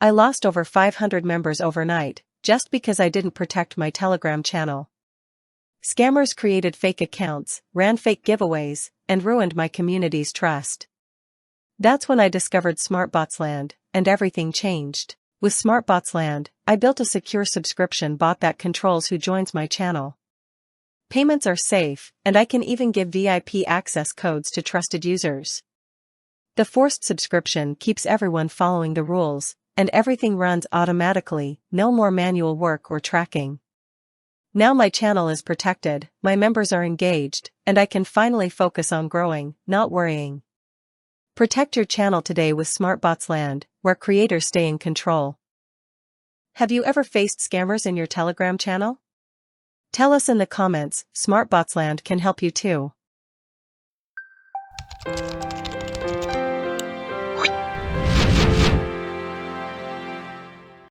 I lost over 500 members overnight, just because I didn't protect my Telegram channel. Scammers created fake accounts, ran fake giveaways, and ruined my community's trust. That's when I discovered SmartBotsLand, and everything changed. With SmartBotsLand, I built a secure subscription bot that controls who joins my channel. Payments are safe, and I can even give VIP access codes to trusted users. The forced subscription keeps everyone following the rules, and everything runs automatically, no more manual work or tracking. Now my channel is protected, my members are engaged, and I can finally focus on growing, not worrying. Protect your channel today with SmartBotsLand, where creators stay in control. Have you ever faced scammers in your Telegram channel? Tell us in the comments. SmartBotsLand can help you too.